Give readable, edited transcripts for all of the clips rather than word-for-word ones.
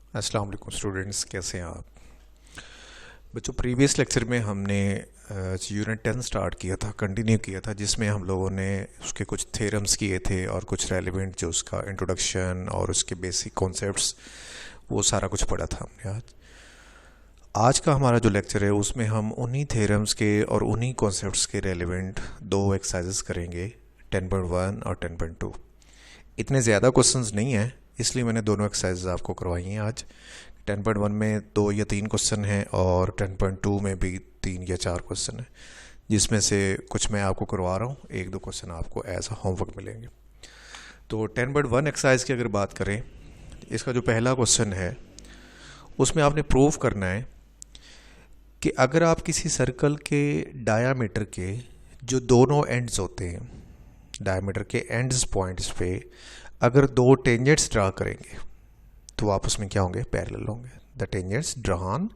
अस्सलाम वालेकुम स्टूडेंट्स, कैसे हैं आप बच्चों। प्रीवियस लेक्चर में हमने यूनिट 10 स्टार्ट किया था, कंटिन्यू किया था, जिसमें हम लोगों ने उसके कुछ थ्योरम्स किए थे और कुछ रेलिवेंट जो उसका इंट्रोडक्शन और उसके बेसिक कॉन्सेप्ट्स वो सारा कुछ पढ़ा था हमने। आज का हमारा जो लेक्चर है उसमें हम उन्हीं थ्योरम्स के और उन्हीं कॉन्सेप्ट्स के रेलिवेंट दो एक्सरसाइजेस करेंगे, 10.1 और 10.2। इतने ज़्यादा क्वेश्चंस नहीं हैं, इसलिए मैंने दोनों एक्सरसाइजेज आपको करवाई हैं आज। 10.1 में 2 या 3 क्वेश्चन हैं और 10.2 में भी 3 या 4 क्वेश्चन हैं, जिसमें से कुछ मैं आपको करवा रहा हूँ, 1-2 क्वेश्चन आपको एज अ होमवर्क मिलेंगे। तो 10.1 एक्सरसाइज की अगर बात करें, इसका जो पहला क्वेश्चन है उसमें आपने प्रूव करना है कि अगर आप किसी सर्कल के डायामीटर के जो दोनों एंड्स होते हैं, डायमीटर के एंड्स पॉइंट्स पे अगर दो टेंजेंट्स ड्रा करेंगे तो आपस में क्या होंगे, पैरेलल होंगे। The tangents drawn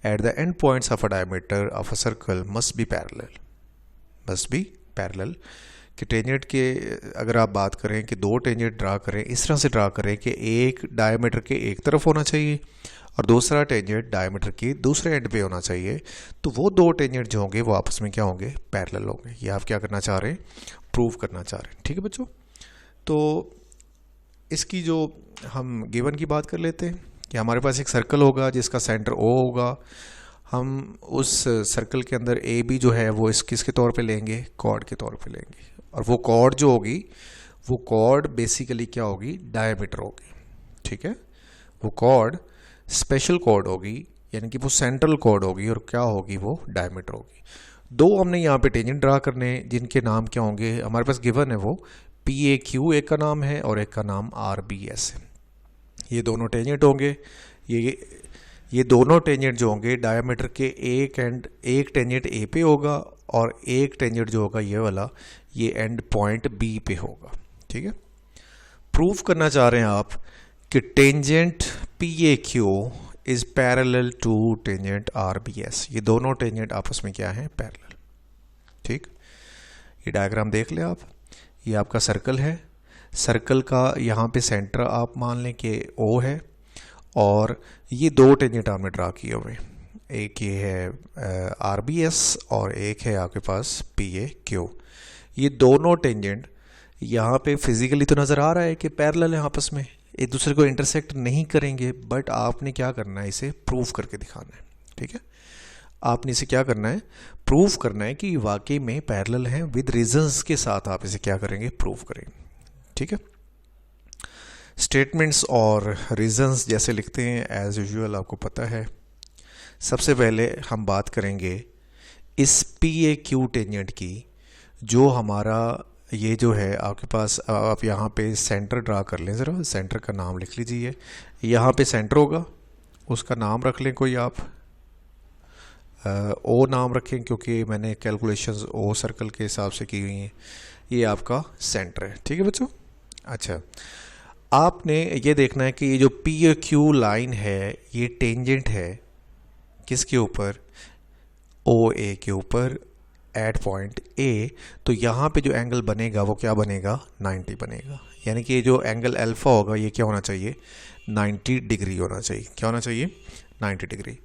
at the end points of a diameter of a circle must be parallel. कि टेंजेंट के अगर आप बात करें कि दो टेंजेंट ड्रा करें, इस तरह से ड्रा करें कि एक डायमीटर के एक तरफ होना चाहिए और दूसरा टेंजेंट डायमीटर के दूसरे एंड पे होना चाहिए, तो वो दो टेंजेंट जो होंगे वो आपस में क्या होंगे, पैरेलल होंगे। ये आप क्या करना चाह रहे हैं, प्रूव करना चाह रहे हैं। ठीक है बच्चों, तो इसकी जो हम गिवन की बात कर लेते हैं कि हमारे पास एक सर्कल होगा जिसका सेंटर ओ होगा। हम उस सर्कल के अंदर ए बी जो है वो इस किसके तौर पे लेंगे, कॉर्ड के तौर पे लेंगे, और वो कॉर्ड जो होगी वो कॉर्ड बेसिकली क्या होगी, डायमीटर होगी। ठीक है, वो कॉर्ड स्पेशल कॉर्ड होगी, यानी कि वो सेंट्रल कॉर्ड होगी और क्या होगी, वो डायमीटर होगी। दो हमने यहाँ पे टेंजेंट ड्रा करने हैं जिनके नाम क्या होंगे, हमारे पास गिवन है वो पी ए क्यू एक का नाम है और एक का नाम आर बी एस है। ये दोनों टेंजेंट होंगे। ये दोनों टेंजेंट जो होंगे डायमीटर के एक टेंजेंट ए पे होगा और एक टेंजेंट जो होगा ये वाला, ये एंड पॉइंट बी पे होगा। ठीक है, प्रूफ करना चाह रहे हैं आप कि tangent P A Q is parallel to tangent R B S. ये दोनों टेंजेंट आपस में क्या है, पैरेलल। ठीक, ये डायग्राम देख ले आप। ये आपका सर्कल है, सर्कल का यहाँ पे सेंटर आप मान लें कि ओ है और ये दो टेंजेंट आपने ड्रा किए हुए, एक ये है आर बी एस और एक है आपके पास पी ए क्यू। ये दोनों टेंजेंट यहाँ पे फिजिकली तो नज़र आ रहा है कि पैरेलल है, आपस में एक दूसरे को इंटरसेक्ट नहीं करेंगे, बट आपने क्या करना है, इसे प्रूफ करके दिखाना है। ठीक है, आपने इसे क्या करना है, प्रूफ करना है कि वाकई में पैरेलल हैं, विद रीजंस के साथ आप इसे क्या करेंगे, प्रूफ करेंगे। ठीक है, स्टेटमेंट्स और रीजंस जैसे लिखते हैं एज यूजुअल, आपको पता है। सबसे पहले हम बात करेंगे इस पी ए क्यू टेंजेंट की, जो हमारा ये जो है आपके पास, आप यहाँ पे सेंटर ड्रा कर लें, ज़रा सेंटर का नाम लिख लीजिए। यहाँ पे सेंटर होगा, उसका नाम रख लें कोई आप, ओ नाम रखें क्योंकि मैंने कैलकुलेशंस ओ सर्कल के हिसाब से की हुई हैं। ये आपका सेंटर है। ठीक है बच्चों, अच्छा आपने ये देखना है कि ये जो पी ए क्यू लाइन है ये टेंजेंट है किसके ऊपर, ओ ए के ऊपर एट पॉइंट ए। तो यहाँ पे जो एंगल बनेगा वो क्या बनेगा, 90 बनेगा। यानी कि ये जो एंगल अल्फा होगा ये क्या होना चाहिए, 90 डिग्री होना चाहिए। क्या होना चाहिए, 90 डिग्री।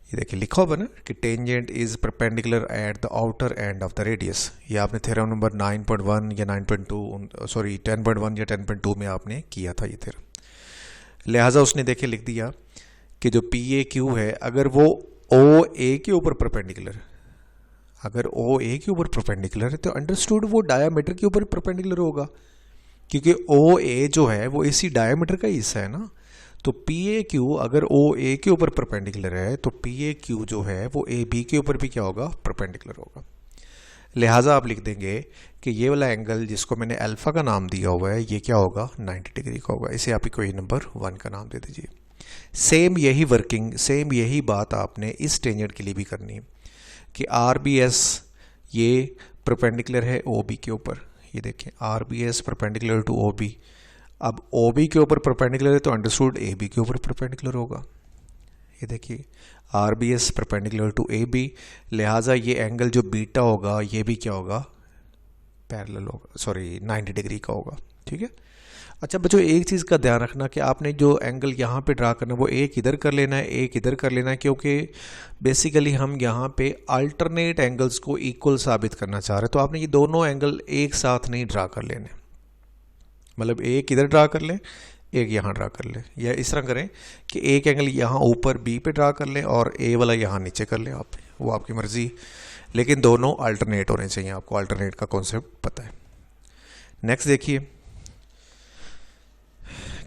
ये देखिए लिखा हुआ ना कि tangent is perpendicular at the outer end of the radius. ये आपने थ्योरम नंबर 9.1 या 9.2 सॉरी 10.1 या 10.2 में आपने किया था ये थ्योरम। लिहाजा उसने देखे लिख दिया कि जो पी ए क्यू है अगर वो ओ ए के ऊपर परपेंडिकुलर, अगर ओ ए के ऊपर परपेंडिकुलर है तो अंडरस्टूड वो डायामीटर के ऊपर परपेंडिकुलर होगा, क्योंकि ओ ए जो है वो इसी डायामीटर का हिस्सा है ना। तो पी ए क्यू अगर ओ ए के ऊपर परपेंडिकुलर है तो पी ए क्यू जो है वो ए बी के ऊपर भी क्या होगा, परपेंडिकुलर होगा। लिहाजा आप लिख देंगे कि ये वाला एंगल जिसको मैंने अल्फा का नाम दिया हुआ है ये क्या होगा, 90 डिग्री का होगा। इसे आप क्वेश्चन नंबर 1 का नाम दे दीजिए। सेम यही वर्किंग, सेम यही बात आपने इस टेंजेंट के लिए भी करनी है कि आर बी एस ये परपेंडिकुलर है ओ बी के ऊपर। ये देखें R B S perpendicular to O B. अब ओ बी के ऊपर परपेंडिकुलर है तो अंडरस्टूड ए बी के ऊपर परपेंडिकुलर होगा। ये देखिए R B S perpendicular to A B, लिहाजा ये एंगल जो बीटा होगा ये भी क्या होगा, पैरेलल होगा, सॉरी 90 डिग्री का होगा। ठीक है, अच्छा बच्चों, एक चीज़ का ध्यान रखना कि आपने जो एंगल यहाँ पे ड्रा करना है वो एक इधर कर लेना है, एक इधर कर लेना है, क्योंकि बेसिकली हम यहाँ पे अल्टरनेट एंगल्स को इक्वल साबित करना चाह रहे हैं। तो आपने ये दोनों एंगल एक साथ नहीं ड्रा कर लेने, मतलब एक इधर ड्रा कर लें, एक यहाँ ड्रा कर लें, या इस तरह करें कि एक एंगल यहाँ ऊपर बी पे ड्रा कर लें और ए वाला यहाँ नीचे कर लें। आप, वो आपकी मर्ज़ी, लेकिन दोनों अल्टरनेट होने चाहिए। आपको अल्टरनेट का कॉन्सेप्ट पता है। नेक्स्ट देखिए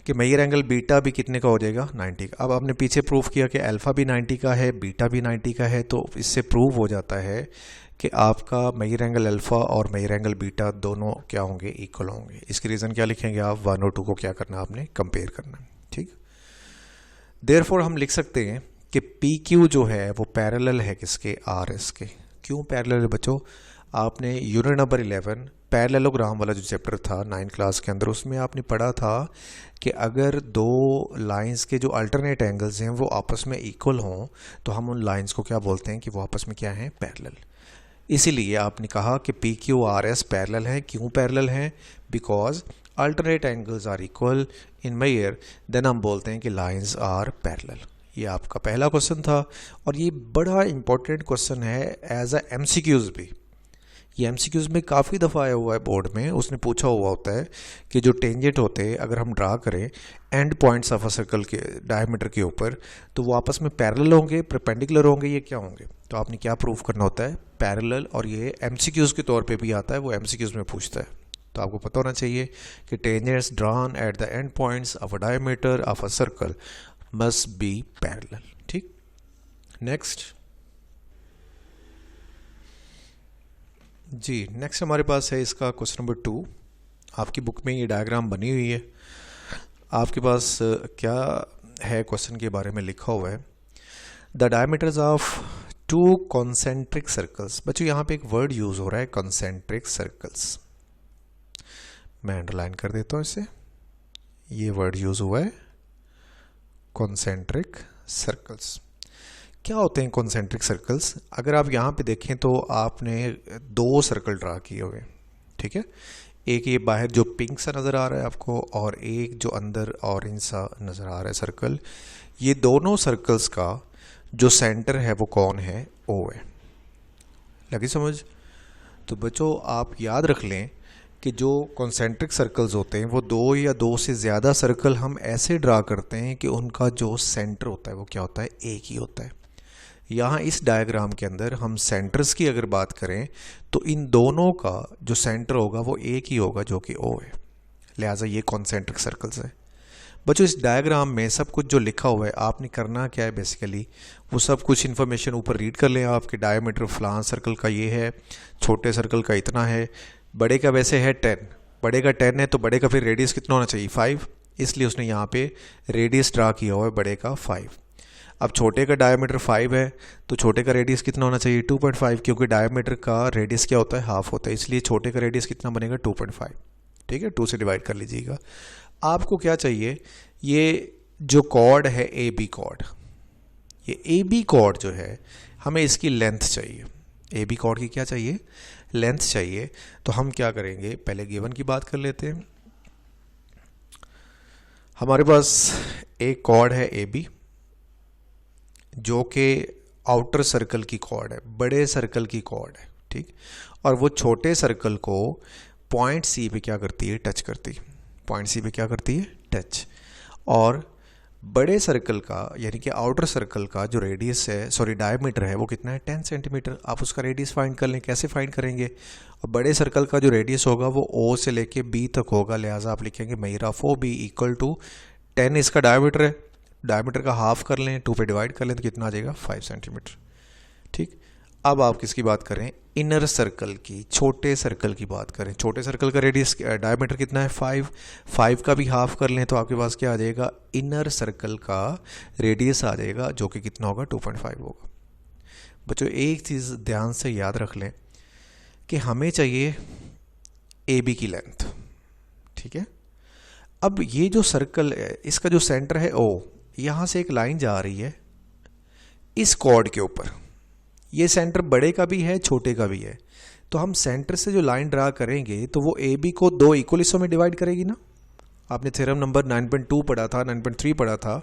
कि मेजर एंगल बीटा भी कितने का हो जाएगा, 90 का। अब आपने पीछे प्रूफ किया कि अल्फ़ा भी 90 का है, बीटा भी 90 का है, तो इससे प्रूव हो जाता है कि आपका मेजर एंगल अल्फ़ा और मेजर एंगल बीटा दोनों क्या होंगे, इक्वल होंगे। इसकी रीज़न क्या लिखेंगे आप, 1 और 2 को क्या करना, आपने कंपेयर करना। ठीक, देयरफॉर हम लिख सकते हैं कि पी क्यू जो है वो पैरेलल है किसके, आर एस के। क्यों पैरेलल है बच्चों, आपने यूनिट नंबर 11 पैरेललोग्राम वाला जो चैप्टर था 9th क्लास के अंदर, उसमें आपने पढ़ा था कि अगर दो लाइंस के जो अल्टरनेट एंगल्स हैं वो आपस में इक्वल हों तो हम उन लाइंस को क्या बोलते हैं कि वो आपस में क्या हैं, पैरेलल। इसीलिए आपने कहा कि P Q R S parallel है। क्यों पैरेलल हैं, because alternate angles are equal in measure, then हम बोलते हैं कि लाइंस आर पैरेलल। ये आपका पहला क्वेश्चन था और ये बड़ा इंपॉर्टेंट क्वेश्चन है एज अ एमसीक्यूज भी। ये एमसीक्यूज में काफ़ी दफ़ा आया हुआ है बोर्ड में, उसने पूछा हुआ होता है कि जो टेंजेंट होते हैं अगर हम ड्रा करें and points of a circle के डायमीटर के ऊपर, तो वो आपस में पैरेलल होंगे, परपेंडिकुलर होंगे, ये क्या होंगे। तो आपने क्या प्रूफ करना होता है, पैरेलल। और ये एमसीक्यूज के तौर पे भी आता है, वो एमसीक्यूज में पूछता है। तो आपको पता होना चाहिए कि tangents drawn at the end points of a diameter of a circle must be parallel. ठीक, नेक्स्ट जी, नेक्स्ट हमारे पास है इसका क्वेश्चन नंबर 2। आपकी बुक में ये डायग्राम बनी हुई है, आपके पास क्या है क्वेश्चन के बारे में लिखा हुआ है, the diameters of 2 concentric circles. बच्चों यहाँ पे एक वर्ड यूज हो रहा है, कॉन्सेंट्रिक सर्कल्स। मैं अंडरलाइन कर देता हूँ इसे, ये वर्ड यूज हुआ है कॉन्सेंट्रिक सर्कल्स। क्या होते हैं कॉन्सेंट्रिक सर्कल्स, अगर आप यहाँ पे देखें तो आपने 2 सर्कल ड्रा किए हुए, ठीक है। एक ये बाहर जो पिंक सा नज़र आ रहा है आपको, और एक जो अंदर ऑरेंज सा नज़र आ रहा है सर्कल। ये दोनों सर्कल्स का जो सेंटर है वो कौन है, ओ है। लगी समझ। तो बच्चों आप याद रख लें कि जो कॉन्सेंट्रिक सर्कल्स होते हैं वो 2 या 2 से ज़्यादा सर्कल हम ऐसे ड्रा करते हैं कि उनका जो सेंटर होता है वो क्या होता है, एक ही होता है। यहाँ इस डायग्राम के अंदर हम सेंटर्स की अगर बात करें तो इन दोनों का जो सेंटर होगा वो एक ही होगा, जो कि ओ है। लिहाजा ये कॉन्सेंट्रिक सर्कल्स है। बच्चों इस डायग्राम में सब कुछ जो लिखा हुआ है, आपने करना क्या है, बेसिकली वो सब कुछ इन्फॉर्मेशन ऊपर रीड कर लें। आपके डायमीटर फलां सर्कल का ये है, छोटे सर्कल का इतना है, बड़े का वैसे है 10, बड़े का 10 है तो बड़े का फिर रेडियस कितना होना चाहिए, 5, इसलिए उसने यहाँ पे रेडियस ड्रा किया हुआ है बड़े का 5। अब छोटे का डायमीटर 5 है तो छोटे का रेडियस कितना होना चाहिए, 2.5, क्योंकि डायमीटर का रेडियस क्या होता है, हाफ होता है, इसलिए छोटे का रेडियस कितना बनेगा, 2.5। ठीक है, 2 से डिवाइड कर लीजिएगा। आपको क्या चाहिए, ये जो कॉर्ड है ए बी कॉर्ड, ये ए बी कॉर्ड जो है हमें इसकी लेंथ चाहिए। ए बी कॉर्ड की क्या चाहिए, लेंथ चाहिए। तो हम क्या करेंगे, पहले गिवन की बात कर लेते हैं। हमारे पास एक कॉर्ड है ए बी जो कि आउटर सर्कल की कॉर्ड है, बड़े सर्कल की कॉर्ड है, ठीक। और वो छोटे सर्कल को पॉइंट सी पे क्या करती है, टच करती है। पॉइंट सी पे क्या करती है, टच। और बड़े सर्कल का यानी कि आउटर सर्कल का जो रेडियस है, सॉरी डायमीटर है, वो कितना है, 10 सेंटीमीटर। आप उसका रेडियस फाइंड कर लें, कैसे फाइंड करेंगे, और बड़े सर्कल का जो रेडियस होगा वो ओ से लेके बी तक होगा, लिहाजा आप लिखेंगे measure of O B equal to 10 इसका डायमीटर है, डायमीटर का हाफ कर लें, 2 पे डिवाइड कर लें तो कितना आ जाएगा, 5 सेंटीमीटर। ठीक, अब आप किसकी बात करें, इनर सर्कल की, छोटे सर्कल की बात करें। छोटे सर्कल का रेडियस डायमीटर कितना है, 5 का भी हाफ कर लें तो आपके पास क्या आ जाएगा, इनर सर्कल का रेडियस आ जाएगा, जो कि कितना होगा, 2.5 होगा। बच्चों एक चीज़ ध्यान से याद रख लें कि हमें चाहिए ए बी की लेंथ, ठीक है। अब ये जो सर्कल है इसका जो सेंटर है ओ, यहाँ से एक लाइन जा रही है इस कॉर्ड के ऊपर, ये सेंटर बड़े का भी है छोटे का भी है, तो हम सेंटर से जो लाइन ड्रा करेंगे तो वो ए बी को 2 इक्वल हिस्सों में डिवाइड करेगी ना। आपने थ्योरम नंबर 9.2 पढ़ा था, 9.3 पढ़ा था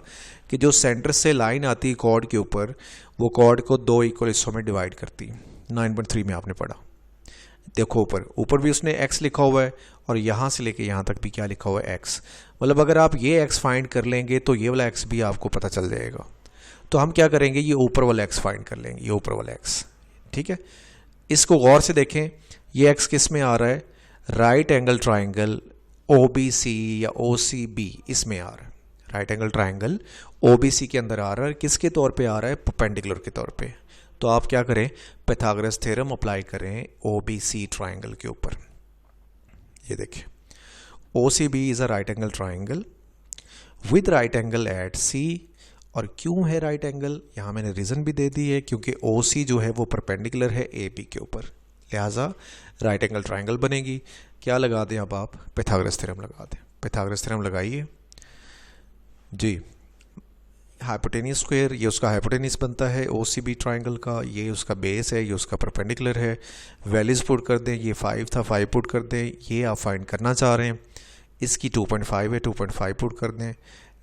कि जो सेंटर से लाइन आती है कॉर्ड के ऊपर, वो कॉर्ड को दो इक्वल हिस्सों में डिवाइड करती। 9.3 में आपने पढ़ा। देखो ऊपर भी उसने x लिखा हुआ है और यहाँ से लेके यहाँ तक भी क्या लिखा हुआ है, x। मतलब अगर आप ये x फाइंड कर लेंगे तो ये वाला x भी आपको पता चल जाएगा। तो हम क्या करेंगे, ये ऊपर वाला x फाइंड कर लेंगे, ये ऊपर वाला x। ठीक है, इसको गौर से देखें, ये x किस में आ रहा है, राइट एंगल ट्राइंगल OBC या OCB इसमें आ रहा है। राइट एंगल ट्राइंगल OBC के अंदर आ रहा है, किसके तौर पे आ रहा है, परपेंडिकुलर के तौर पे। तो आप क्या करें, पाइथागोरस थ्योरम अप्लाई करें OBC ट्राइंगल के ऊपर। ये देखिए, OCB is a right angle triangle with right angle at C। और क्यों है राइट एंगल, यहाँ मैंने रीज़न भी दे दी है, क्योंकि OC जो है वो परपेंडिकुलर है AB के ऊपर, लिहाजा राइट एंगल ट्राइंगल बनेगी। क्या लगा दें अब आप, पाइथागोरस थ्योरम लगा दें। पाइथागोरस थ्योरम लगाइए जी। हाइपोटेनियस स्क्वायर, ये उसका हाइपोटेनियस बनता है OCB ट्राइंगल का, ये उसका बेस है, ये उसका परपेंडिकुलर है। वैल्यूज पुट कर दें, ये 5 था, 5 पुट कर दें। ये आप फाइंड करना चाह रहे हैं, इसकी 2.5 है, 2.5 पुट कर दें।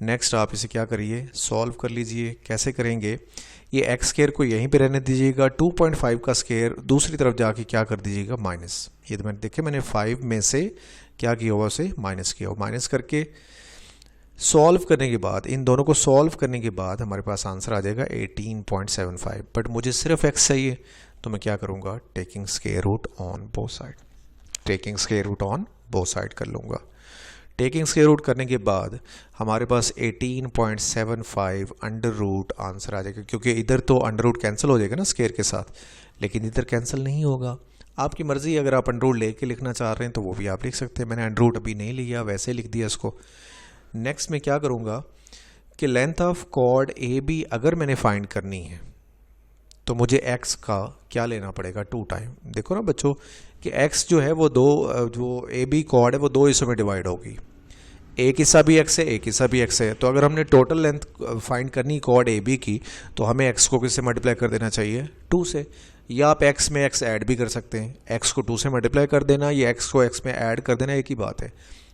नेक्स्ट आप इसे क्या करिए, सॉल्व कर लीजिए। कैसे करेंगे, ये एक्स स्क्वायर को यहीं पे रहने दीजिएगा, 2.5 का स्क्वायर दूसरी तरफ जाके क्या कर दीजिएगा, माइनस। ये तो मैंने देखे, मैंने 5 में से क्या किया हुआ, उसे माइनस किया हुआ। माइनस करके सॉल्व करने के बाद, इन दोनों को सॉल्व करने के बाद हमारे पास आंसर आ जाएगा 18.75। बट मुझे सिर्फ एक्स चाहिए, तो मैं क्या करूँगा, taking square root on both side, taking square root on both side कर लूँगा। टेकिंग स्क्वायर रूट करने के बाद हमारे पास 18.75 अंडर रूट आंसर आ जाएगा, क्योंकि इधर तो अंडर रूट कैंसिल हो जाएगा ना स्क्वायर के साथ, लेकिन इधर कैंसिल नहीं होगा। आपकी मर्ज़ी, अगर आप अंडर रूट लेके लिखना चाह रहे हैं तो वो भी आप लिख सकते हैं। मैंने अंडर रूट अभी नहीं लिया, वैसे लिख दिया इसको। नेक्स्ट में क्या करूँगा कि लेंथ ऑफ कॉर्ड AB अगर मैंने फाइंड करनी है तो मुझे x का क्या लेना पड़ेगा, 2 टाइम। देखो ना बच्चों कि x जो है वो जो AB कॉर्ड है वो 2 हिस्सों में डिवाइड होगी, एक हिस्सा भी x है, एक हिस्सा भी x है। तो अगर हमने टोटल लेंथ फाइंड करनी कॉर्ड AB की, तो हमें x को किससे मल्टीप्लाई कर देना चाहिए, 2 से। या आप x में x ऐड भी कर सकते हैं, x को 2 से मल्टीप्लाई कर देना, या x को x में ऐड कर देना, एक ही बात है।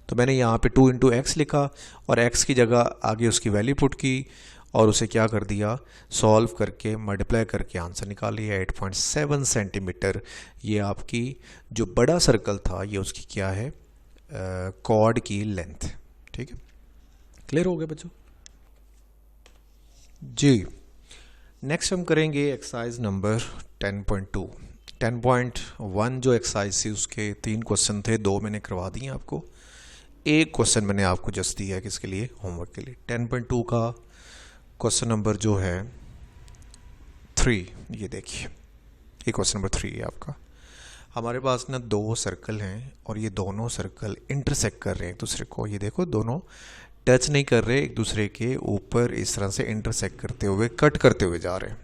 तो मैंने यहाँ पे 2 × x लिखा और x की जगह आगे उसकी वैल्यू पुट की और उसे क्या कर दिया, सॉल्व करके मल्टीप्लाई करके आंसर निकाल लिया 8.7 सेंटीमीटर। ये आपकी जो बड़ा सर्कल था, ये उसकी क्या है, कॉर्ड की लेंथ। ठीक है, क्लियर हो गया बच्चों जी। नेक्स्ट हम करेंगे एक्सरसाइज नंबर 10.2। 10.1 जो एक्सरसाइज थी उसके 3 क्वेश्चन थे, 2 मैंने करवा दिए आपको, एक क्वेश्चन मैंने आपको जस्ट दिया है किसके लिए, होमवर्क के लिए। 10.2 का क्वेश्चन नंबर जो है 3, ये देखिए, ये क्वेश्चन नंबर 3 है आपका। हमारे पास ना 2 सर्कल हैं और ये दोनों सर्कल इंटरसेक्ट कर रहे हैं एक दूसरे को। ये देखो, दोनों टच नहीं कर रहे, एक दूसरे के ऊपर इस तरह से इंटरसेक्ट करते हुए, कट करते हुए जा रहे हैं।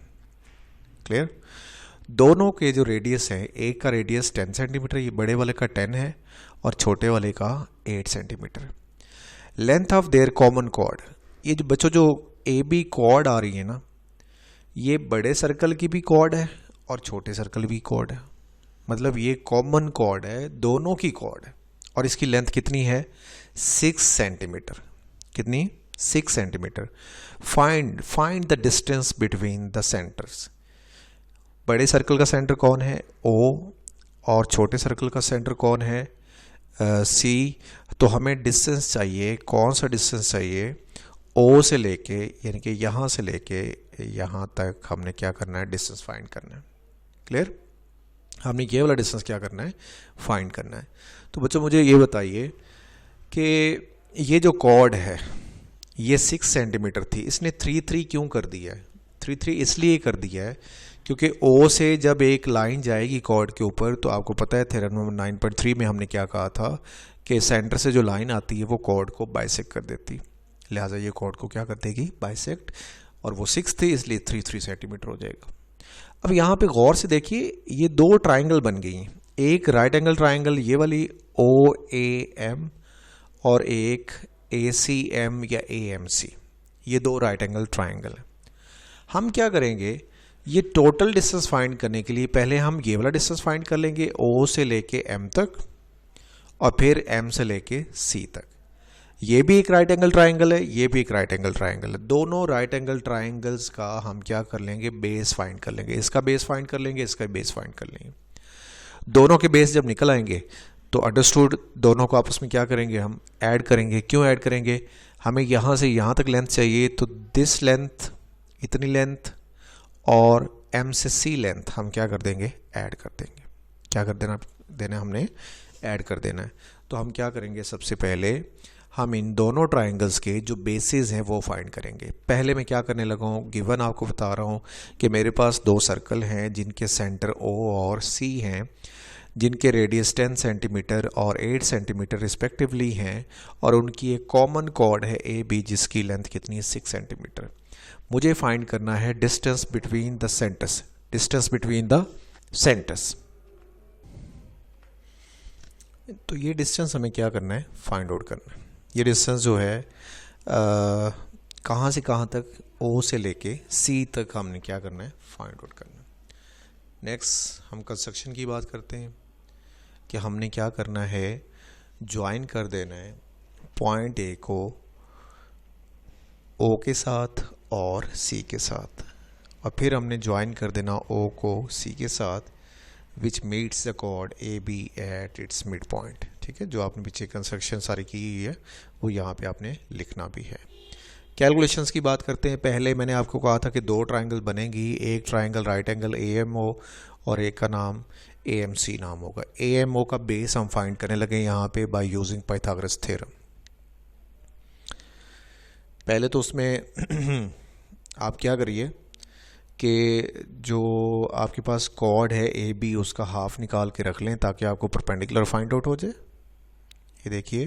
क्लियर। दोनों के जो रेडियस है, एक का रेडियस 10 सेंटीमीटर, ये बड़े वाले का 10 है और छोटे वाले का 8 centimetre. Length of their common chord, ये जो बच्चों जो AB कॉर्ड आ रही है ना, ये बड़े सर्कल की भी कॉर्ड है और छोटे सर्कल भी कॉर्ड है। मतलब ये कॉमन कॉर्ड है, दोनों की कॉर्ड है, और इसकी लेंथ कितनी है, 6 सेंटीमीटर। कितनी, 6 centimetre. Find the distance between the centres. बड़े सर्कल का सेंटर कौन है, O, और छोटे सर्कल का सेंटर कौन है, C। तो हमें डिस्टेंस चाहिए, कौन सा डिस्टेंस चाहिए, O से लेके, यानी कि यहाँ से लेके यहाँ तक हमने क्या करना है, डिस्टेंस फाइंड करना है। क्लियर, हमने ये वाला डिस्टेंस क्या करना है, फाइंड करना है। तो बच्चों मुझे ये बताइए कि ये जो कॉर्ड है ये 6 सेंटीमीटर थी, इसने 3 क्यों कर दिया है। 3 इसलिए कर दिया है क्योंकि O से जब एक लाइन जाएगी कॉर्ड के ऊपर, तो आपको पता है थ्योरम नंबर 9.3 में हमने क्या कहा था कि सेंटर से जो लाइन आती है वो कॉर्ड को बाइसेक्ट कर देती, लिहाजा ये कॉर्ड को क्या कर देगी, बाइसेक्ट। और वो 6 थी, इसलिए 3 सेंटीमीटर हो जाएगा। अब यहाँ पे गौर से देखिए, ये 2 ट्राइंगल बन गई हैं, एक राइट एंगल ट्राइंगल ये वाली OAM और एक ACM या AMC, ये 2 राइट एंगल ट्राइंगल है। हम क्या करेंगे, ये टोटल डिस्टेंस फाइंड करने के लिए पहले हम ये वाला डिस्टेंस फाइंड कर लेंगे, O से लेके M तक और फिर M से लेके C तक। ये भी एक राइट एंगल ट्राइंगल है, ये भी एक राइट एंगल ट्राइंगल है। दोनों राइट एंगल ट्राइंगल्स का हम क्या कर लेंगे, बेस फाइंड कर लेंगे। इसका बेस फाइंड कर लेंगे, इसका बेस फाइंड कर लेंगे। दोनों के बेस जब निकल आएंगे तो अंडरस्टूड, दोनों को आपस में क्या करेंगे, हम ऐड करेंगे। क्यों ऐड करेंगे, हमें यहाँ से यहाँ तक लेंथ चाहिए, तो दिस लेंथ, इतनी लेंथ और एम से सी लेंथ हम क्या कर देंगे, ऐड कर देंगे। क्या कर देना हमने ऐड कर देना है। तो हम क्या करेंगे, सबसे पहले हम इन दोनों ट्राइंगल्स के जो बेसिस हैं वो फाइंड करेंगे। पहले मैं क्या करने लगा हूँ, गिवन आपको बता रहा हूँ कि मेरे पास दो सर्कल हैं जिनके सेंटर O और C हैं, जिनके रेडियस 10 सेंटीमीटर और 8 सेंटीमीटर रिस्पेक्टिवली हैं, और उनकी एक कॉमन कॉर्ड है AB जिसकी लेंथ कितनी है, 6 सेंटीमीटर। मुझे फाइंड करना है distance between the centres, distance between the centres. तो ये डिस्टेंस हमें क्या करना है, फाइंड आउट करना है। ये डिस्टेंस जो है कहाँ से कहाँ तक, O से लेके C तक हमने क्या करना है, फाइंड आउट करना है। नेक्स्ट हम कंस्ट्रक्शन की बात करते हैं कि हमने क्या करना है, ज्वाइन कर देना है पॉइंट A को O के साथ और C के साथ, और फिर हमने ज्वाइन कर देना O को C के साथ, which meets the chord AB at its mid point. ठीक है, जो आपने पीछे कंस्ट्रक्शन सारी की हुई है वो यहाँ पे आपने लिखना भी है। कैलकुलेशंस की बात करते हैं। पहले मैंने आपको कहा था कि दो ट्राइंगल बनेगी, एक ट्राइंगल राइट एंगल AMO और एक का नाम AMC नाम होगा। AMO का बेस हम फाइंड करने लगे यहाँ पे बाय यूजिंग पाइथागोरस थ्योरम। पहले तो उसमें आप क्या करिए कि जो आपके पास कॉर्ड है AB उसका हाफ निकाल के रख लें ताकि आपको परपेंडिकुलर फाइंड आउट हो जाए। ये देखिए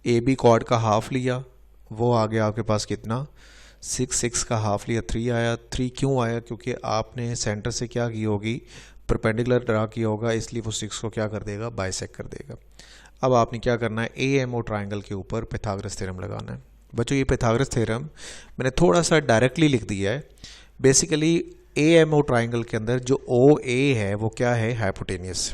AB कॉर्ड का हाफ लिया, वो आ गया आपके पास कितना, 6 का हाफ लिया 3 आया। 3 क्यों आया, क्योंकि आपने सेंटर से क्या की होगी, परपेंडिकुलर ड्रा किया होगा, इसलिए वो 6 को क्या कर देगा, बाइसेक्ट कर देगा। अब आपने क्या करना है, AMO ट्राइंगल के ऊपर पाइथागोरस थ्योरम लगाना है। बच्चों ये पाइथागोरस थ्योरम मैंने थोड़ा सा डायरेक्टली लिख दिया है। बेसिकली AMO ट्राइंगल के अंदर जो OA है वो क्या है, हाइपोटेनियस,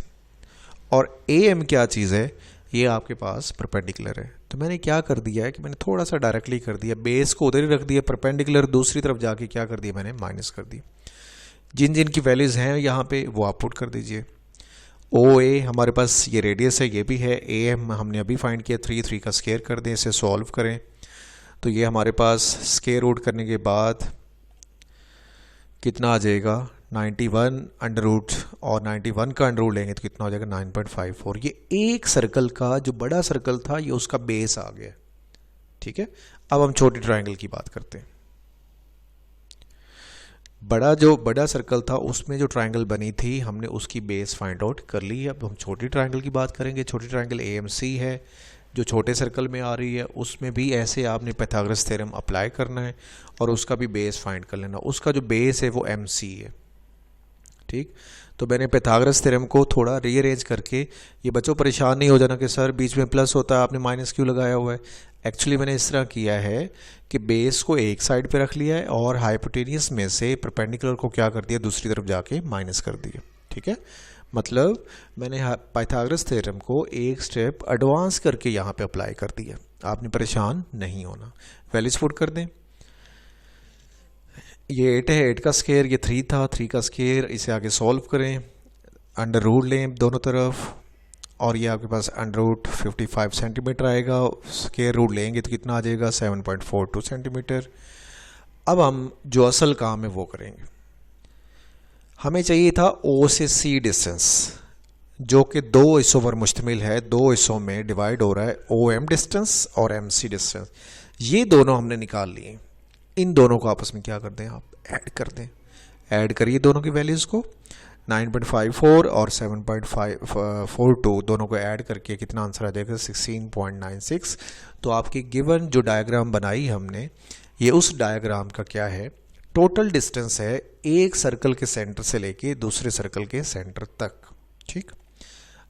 और AM क्या चीज़ है, ये आपके पास परपेंडिकुलर है। तो मैंने क्या कर दिया है कि मैंने थोड़ा सा डायरेक्टली कर दिया, बेस को उधर ही रख दिया, परपेंडिकुलर दूसरी तरफ जाके क्या कर दिया, मैंने माइनस कर दिया। जिन जिन की वैल्यूज़ हैं यहाँ पे वो आप पुट कर दीजिए। OA हमारे पास ये रेडियस है, ये भी है। AM हमने अभी फाइंड किया 3 का स्क्वायर कर दें, इसे सॉल्व करें तो ये हमारे पास स्क्वायर रूट करने के बाद कितना आ जाएगा, 91 अंडर रूट, और 91 का अंडर रूट लेंगे तो कितना हो जाएगा, 9.54। ये एक सर्कल का जो बड़ा सर्कल था ये उसका बेस आ गया। ठीक है, अब हम छोटी ट्राइंगल की बात करते हैं। जो बड़ा सर्कल था उसमें जो ट्राइंगल बनी थी हमने उसकी बेस फाइंड आउट कर ली है। अब हम छोटी ट्राइंगल की बात करेंगे। छोटी ट्राइंगल AMC है जो छोटे सर्कल में आ रही है, उसमें भी ऐसे आपने पाइथागोरस थ्योरम अप्लाई करना है और उसका भी बेस फाइंड कर लेना। उसका जो बेस है वो MC है। ठीक, तो मैंने पाइथागोरस थ्योरम को थोड़ा रीअरेंज करके, ये बच्चों परेशान नहीं हो जाना कि सर बीच में प्लस होता है आपने माइनस क्यों लगाया हुआ है। एक्चुअली मैंने इस तरह किया है कि बेस को एक साइड पे रख लिया है और हाइपोटेनियस में से परपेंडिकुलर को क्या कर दिया, दूसरी तरफ जाके माइनस कर दिया। ठीक है, मतलब मैंने पाइथागोरस थ्योरम को एक स्टेप एडवांस करके यहाँ पे अप्लाई कर दिया। आपने परेशान नहीं होना। वैल्यूज पुट कर दें। ये 8 है, 8 का स्क्वायर, ये 3 था, 3 का स्क्वायर, इसे आगे सॉल्व करें, अंडर रूट लें दोनों तरफ, और ये आपके पास अंडर रूट 55 सेंटीमीटर आएगा। स्क्वायर रूट लेंगे तो कितना आ जाएगा, 7.42 सेंटीमीटर। अब हम जो असल काम है वो करेंगे। हमें चाहिए था O से C डिस्टेंस, जो कि दो हिस्सों पर मुश्तमिल है, दो हिस्सों में डिवाइड हो रहा है, OM डिस्टेंस और MC डिस्टेंस। ये दोनों हमने निकाल लिए। इन दोनों को आपस में क्या कर दें, आप ऐड कर दें। ऐड करिए दोनों की वैल्यूज़ को, 9.54 और 7.42 दोनों को ऐड करके कितना आंसर आ जाएगा, 16.96। तो आपकी गिवन जो डायग्राम बनाई हमने, ये उस डायग्राम का क्या है, टोटल डिस्टेंस है एक सर्कल के सेंटर से लेके दूसरे सर्कल के सेंटर तक। ठीक,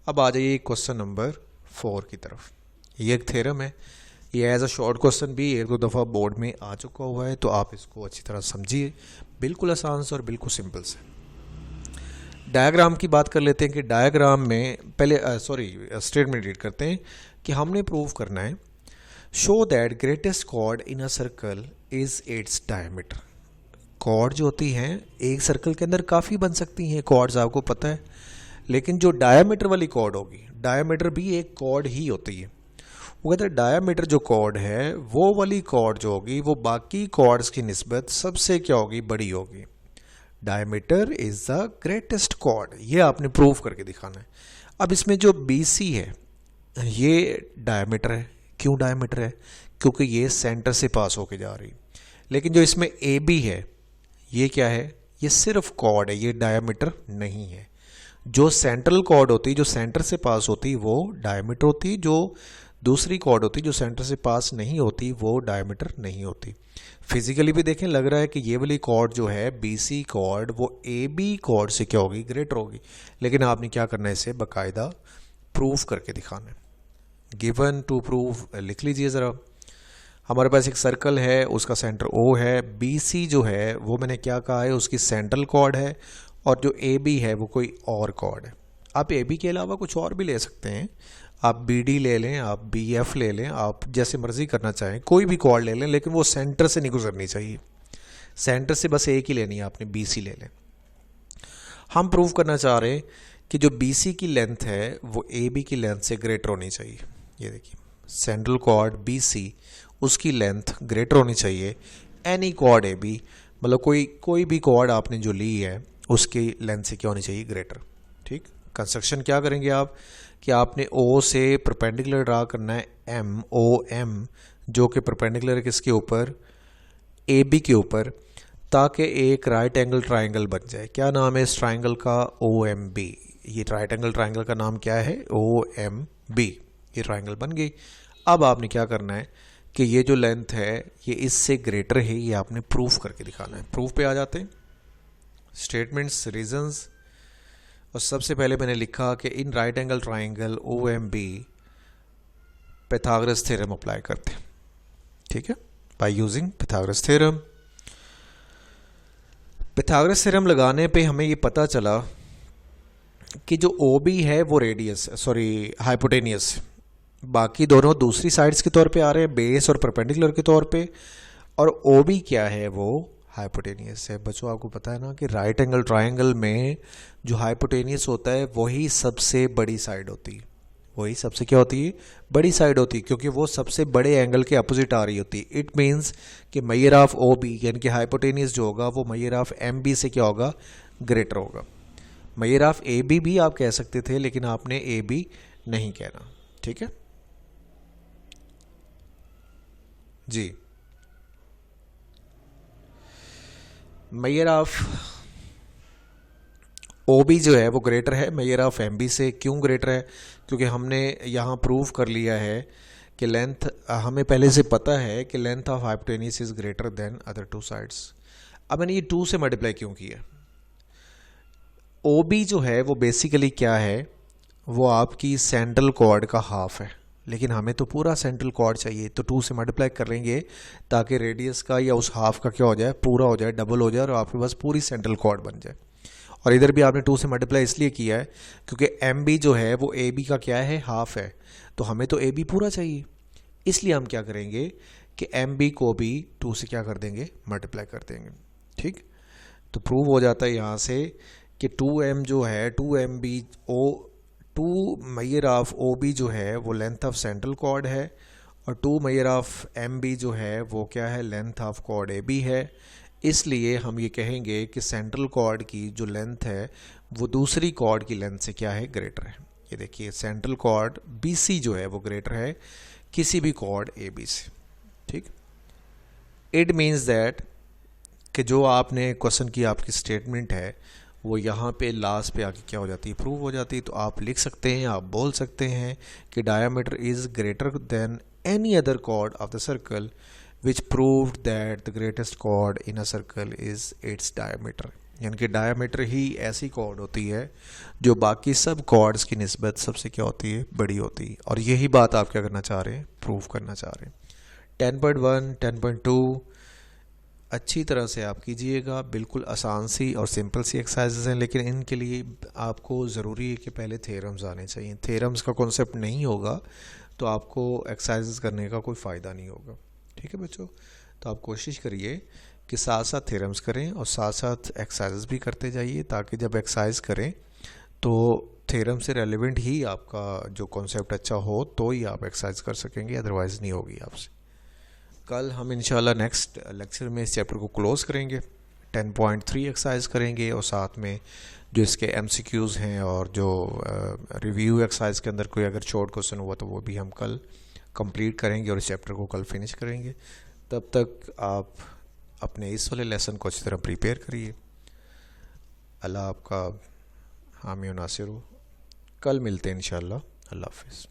अब आ जाइए क्वेश्चन नंबर 4 की तरफ। ये एक थ्योरम है, ये एज अ शॉर्ट क्वेश्चन भी 1-2 दफ़ा बोर्ड में आ चुका हुआ है, तो आप इसको अच्छी तरह समझिए। बिल्कुल आसान से और बिल्कुल सिंपल से। डायग्राम की बात कर लेते हैं कि डायग्राम में पहले स्टेटमेंट रीड करते हैं कि हमने प्रूव करना है show that greatest chord in a circle is its diameter. Chord जो होती हैं एक सर्कल के अंदर काफ़ी बन सकती हैं, कॉर्ड्स आपको पता है, लेकिन जो डायमीटर वाली कॉर्ड होगी, डायमीटर भी एक कॉर्ड ही होती है, वो कहते हैं डायमीटर जो कॉर्ड है वो वाली कॉर्ड जो होगी वो बाकी कॉर्ड्स की निस्बत सबसे क्या होगी, बड़ी होगी। Diameter is the greatest chord, ये आपने प्रूव करके दिखाना है। अब इसमें जो BC है ये डायमीटर है। क्यों डायमीटर है? क्योंकि ये सेंटर से पास होके जा रही। लेकिन जो इसमें AB है ये क्या है, ये सिर्फ कॉर्ड है, ये डायमीटर नहीं है। जो सेंट्रल कॉर्ड होती, जो सेंटर से पास होती वो डायमीटर होती, जो दूसरी कॉर्ड होती जो सेंटर से पास नहीं होती वो डायमीटर नहीं होती। फिजिकली भी देखें, लग रहा है कि ये वाली कॉर्ड जो है BC कॉर्ड वो AB कॉर्ड से क्या होगी, ग्रेटर होगी, लेकिन आपने क्या करना है, इसे बाकायदा प्रूफ करके दिखाना है। गिवन टू प्रूफ लिख लीजिए ज़रा। हमारे पास एक सर्कल है, उसका सेंटर O है, BC जो है वो मैंने क्या कहा है, उसकी सेंट्रल कॉर्ड है, और जो AB है वो कोई और कॉर्ड है। आप AB के अलावा कुछ और भी ले सकते हैं, आप BD ले लें, आप BF ले लें, आप जैसे मर्जी करना चाहें, कोई भी कॉर्ड ले लें, लेकिन वो सेंटर से नहीं गुजरनी चाहिए। सेंटर से बस एक ही लेनी है आपने, BC ले लें। हम प्रूव करना चाह रहे हैं कि जो BC की लेंथ है वो AB की लेंथ से ग्रेटर होनी चाहिए। ये देखिए, सेंट्रल कॉर्ड BC उसकी लेंथ ग्रेटर होनी चाहिए एनी कॉर्ड AB, मतलब कोई भी कॉर्ड आपने जो ली है उसकी लेंथ से क्या होनी चाहिए, ग्रेटर। ठीक, कंस्ट्रक्शन क्या करेंगे आप कि आपने O से परपेंडिकुलर ड्रा करना है MOM, जो कि परपेंडिकुलर किसके ऊपर, AB के ऊपर, ताकि एक राइट एंगल ट्राइंगल बन जाए। क्या नाम है इस ट्राइंगल का, OMB। ये राइट एंगल ट्राइंगल का नाम क्या है, OMB। ये ट्राइंगल बन गई। अब आपने क्या करना है कि ये जो लेंथ है ये इससे ग्रेटर है, ये आपने प्रूफ करके दिखाना है। प्रूफ पे आ जाते हैं, स्टेटमेंट्स, रीजंस। और सबसे पहले मैंने लिखा कि in right angle triangle OMB Pythagoras theorem apply करते हैं। ठीक है, by using Pythagoras theorem. Pythagoras theorem लगाने पे हमें ये पता चला कि जो OB है वो रेडियस, हाइपोटेनियस, बाकी दोनों दूसरी साइड्स के तौर पे आ रहे हैं, बेस और परपेंडिकुलर के तौर पे, और OB क्या है, वो हाइपोटेनियस है। बच्चों आपको पता है ना कि राइट एंगल ट्राइंगल में जो हाइपोटेनियस होता है वही सबसे बड़ी साइड होती है, वही सबसे क्या होती है, बड़ी साइड होती है, क्योंकि वो सबसे बड़े एंगल के अपोजिट आ रही होती है। इट मीन्स कि मेजर ऑफ OB यानी कि हाइपोटेनियस जो होगा वो मेजर ऑफ MB से क्या होगा, ग्रेटर होगा। मेजर ऑफ AB भी आप कह सकते थे, लेकिन आपने AB नहीं कहना। ठीक है जी, मेजर ऑफ OB जो है वो ग्रेटर है मेजर ऑफ MB से। क्यों ग्रेटर है? क्योंकि हमने यहाँ प्रूव कर लिया है कि लेंथ, हमें पहले से पता है कि length of hypotenuse is greater then other two sides. अब मैंने ये 2 से मल्टीप्लाई क्यों किया? OB जो है वो बेसिकली क्या है, वो आपकी सेंट्रल कॉर्ड का हाफ है, लेकिन हमें तो पूरा सेंट्रल कॉर्ड चाहिए, तो 2 से मल्टीप्लाई करेंगे ताकि रेडियस का या उस हाफ का क्या हो जाए, पूरा हो जाए, डबल हो जाए, और आपके पास पूरी सेंट्रल कॉर्ड बन जाए। और इधर भी आपने 2 से मल्टीप्लाई इसलिए किया है क्योंकि MB जो है वो AB का क्या है, हाफ है, तो हमें तो AB पूरा चाहिए। इसलिए हम क्या करेंगे कि MB को भी 2 से क्या कर देंगे, मल्टीप्लाई कर देंगे। ठीक, तो प्रूव हो जाता है यहाँ से कि 2M जो है, 2 मेजर ऑफ OB जो है वो लेंथ ऑफ सेंट्रल कॉर्ड है, और 2 मेजर ऑफ MB जो है वो क्या है, लेंथ ऑफ कॉर्ड AB है। इसलिए हम ये कहेंगे कि सेंट्रल कॉर्ड की जो लेंथ है वो दूसरी कॉर्ड की लेंथ से क्या है, ग्रेटर है। ये देखिए, सेंट्रल कॉर्ड BC जो है वो ग्रेटर है किसी भी कॉर्ड AB से। ठीक, इट मीन्स दैट कि जो आपने क्वेश्चन की आपकी स्टेटमेंट है वो यहाँ पे लास्ट पे आके क्या हो जाती है, प्रूव हो जाती है। तो आप लिख सकते हैं, आप बोल सकते हैं कि diameter is greater than any other chord of the circle which proved that the greatest chord in a circle is its diameter. यानी कि डायमीटर ही ऐसी कॉर्ड होती है जो बाकी सब कॉर्ड्स की निस्बत सबसे क्या होती है, बड़ी होती है। और यही बात आप क्या करना चाह रहे हैं, प्रूव करना चाह रहे हैं। 10.1, 10.2 अच्छी तरह से आप कीजिएगा। बिल्कुल आसान सी और सिंपल सी एक्सरसाइजेज हैं, लेकिन इनके लिए आपको ज़रूरी है कि पहले थ्योरम्स आने चाहिए। थ्योरम्स का कॉन्सेप्ट नहीं होगा तो आपको एक्सरसाइज करने का कोई फ़ायदा नहीं होगा। ठीक है बच्चों, तो आप कोशिश करिए कि साथ साथ थ्योरम्स करें और साथ साथ एक्सरसाइज भी करते जाइए, ताकि जब एक्सरसाइज करें तो थ्योरम से रेलेवेंट ही आपका जो कॉन्सेप्ट अच्छा हो तो ही आप एक्सरसाइज कर सकेंगे, अदरवाइज़ नहीं होगी आपसे। कल हम इंशाल्लाह नेक्स्ट लेक्चर में इस चैप्टर को क्लोज़ करेंगे, 10.3 एक्सरसाइज करेंगे और साथ में जो इसके MCQs हैं और जो रिव्यू एक्सरसाइज के अंदर कोई अगर शॉर्ट क्वेश्चन हुआ तो वो भी हम कल कंप्लीट करेंगे और इस चैप्टर को कल फिनिश करेंगे। तब तक आप अपने इस वाले लेसन को अच्छी तरह प्रिपेयर करिए। अल्लाह आपका हामी और नासिर हो। कल मिलते हैं इंशाल्लाह। अल्लाह हाफिज़।